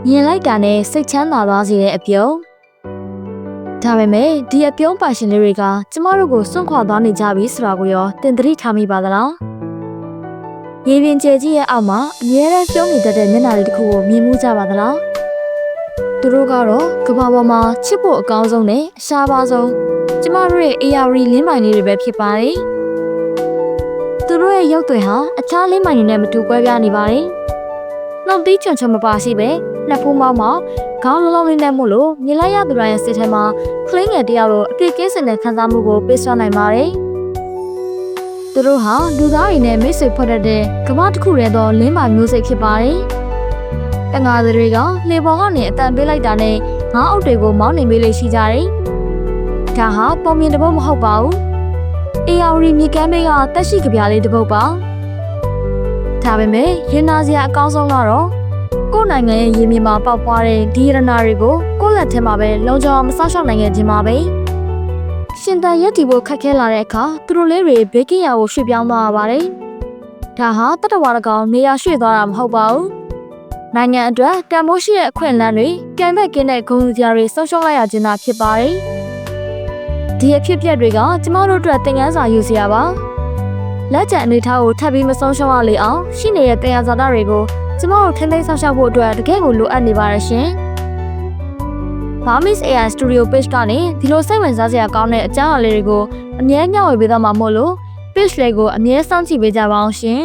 မြင်လိုက်တာနဲ့စိတ်ချမ်းသာသွားစေတဲ့အပြုံးဒါပေမဲ့ဒီအပြုံးပါရှင်လေးတွေကကျမတို့ကိုစွန့်ခွာသွားနေကြပြီဆိုတာကိုရောသင်သတိထားမိပါသလားရေပြင်ကျဲကြီးရဲ့အောက်မှာအမြဲတမ်းပြုံးနေတတ်တဲ့မျက်နှာလေးတစ်ခုကိုမြင်မှုကြပါသလားသူတို့ကတော့ကမ္ဘာပေါ်မှာချစ်ဖို့အကောင်းဆုံးနဲ့အရှားပါဆုံးကျမတို့ရဲ့ AR လင်းမိုင်လေးတွေပဲဖြစ်ပါတယ်သူတို့ရဲ့ရုပ်သွင်းဟာအခြားလင်းမိုင်တွေနဲ့မတူကွဲပြားနေပါတယ်နှုတ်သီးချွန်ချွန်မပါရှိပဲလက်ဖူးမောင်းမှာခေါင်းလုံးလုံးလေးနဲ့မို့လို့မြင်လိုက်ရသူတိုင်းရဲ့စိတ်ထဲမှာကလေးငယ်တယောက်လိုအပြည့်ကင်းစင်တဲ့ခံစားမှုကိုပေးစွမ်းနိုင်ပါတယ်သူတို့ဟာလူသားတွေနဲ့မိတ်ဆွေဖွဲ့တတ်တဲ့ကမ္ဘာတစ်ခုတည်းသောလင်းမိုင်မျိုးစိတ်ဖြစ်ပါတယ်တငါးတွေကလေပေါ်ကနေအတန်ပေးလိုက်တာနဲ့ငါးအုပ်တွေကိုမောင်းနေပေးလေရှိကြတယ်ဒါဟာပုံမြင်တစ်ပုဒ်မဟုတ်ပါဘူးAR မြေကမ်းဘေးကတက်ရှိကြပြလေးတစ်ပုဒ်ပါဒါပေမဲ့ရင်နာစရာအကောင်းဆုံးကတော့ကိုယ်နိုင်ငံရဲ့ရေမြေမှာပေါက်ပွားတဲ့ဒီရနာတွေကိုကိုယ့်လက်ထဲမှာပဲလုံခြုံအောင်မဆောက်ရှောက်နိုင်ခဲ့ခြင်းပါပဲရှင်တန်ရက်တီဖို့ခက်ခဲလာတဲ့အခါသူတို့လေးတွေဘေးကင်းရာကိုရွှေ့ပြောင်းသွားရပါတယ်ဒါဟာတတဝါတကောင်နေရာရွှေ့သွားတာမဟုတ်ပါဘူးနိုင်ငံအတွက်တန်ဖိုးရှိတဲ့အခွင့်အလမ်းတွေကံဘက်ကင်းတဲ့ဂုဏ်ယူစရာတွေဆုံးရှုံးလိုက်ရခြင်းသာဖြစ်ပါတယ်ဒီအဖြစ်အပျက်တွေကကျမတို့အတွက်သင်ခန်းစာယူစရာပါလက်ကျန်အနေထားကိုထပ်ပြီးမဆုံးရှုံးရလေအောင်ရှိနေတဲ့တရားစာသားတွေကိုကျမတို့ထိန်းသိမ်းဆောင်ရှောက်ဖို့အတွက်တကယ်ကိုလိုအပ်နေပါရရှင်Bamis AI Studio Page ကနေဒီလိုစိတ်ဝင်စားစရာကောင်းတဲ့အကြောင်းအရာလေးတွေကိုအမြဲမျှဝေပေးသွားမှာမို့လို့ page လေးကိုအမြဲစောင့်ကြည့်ပေးကြပါအောင်ရှင်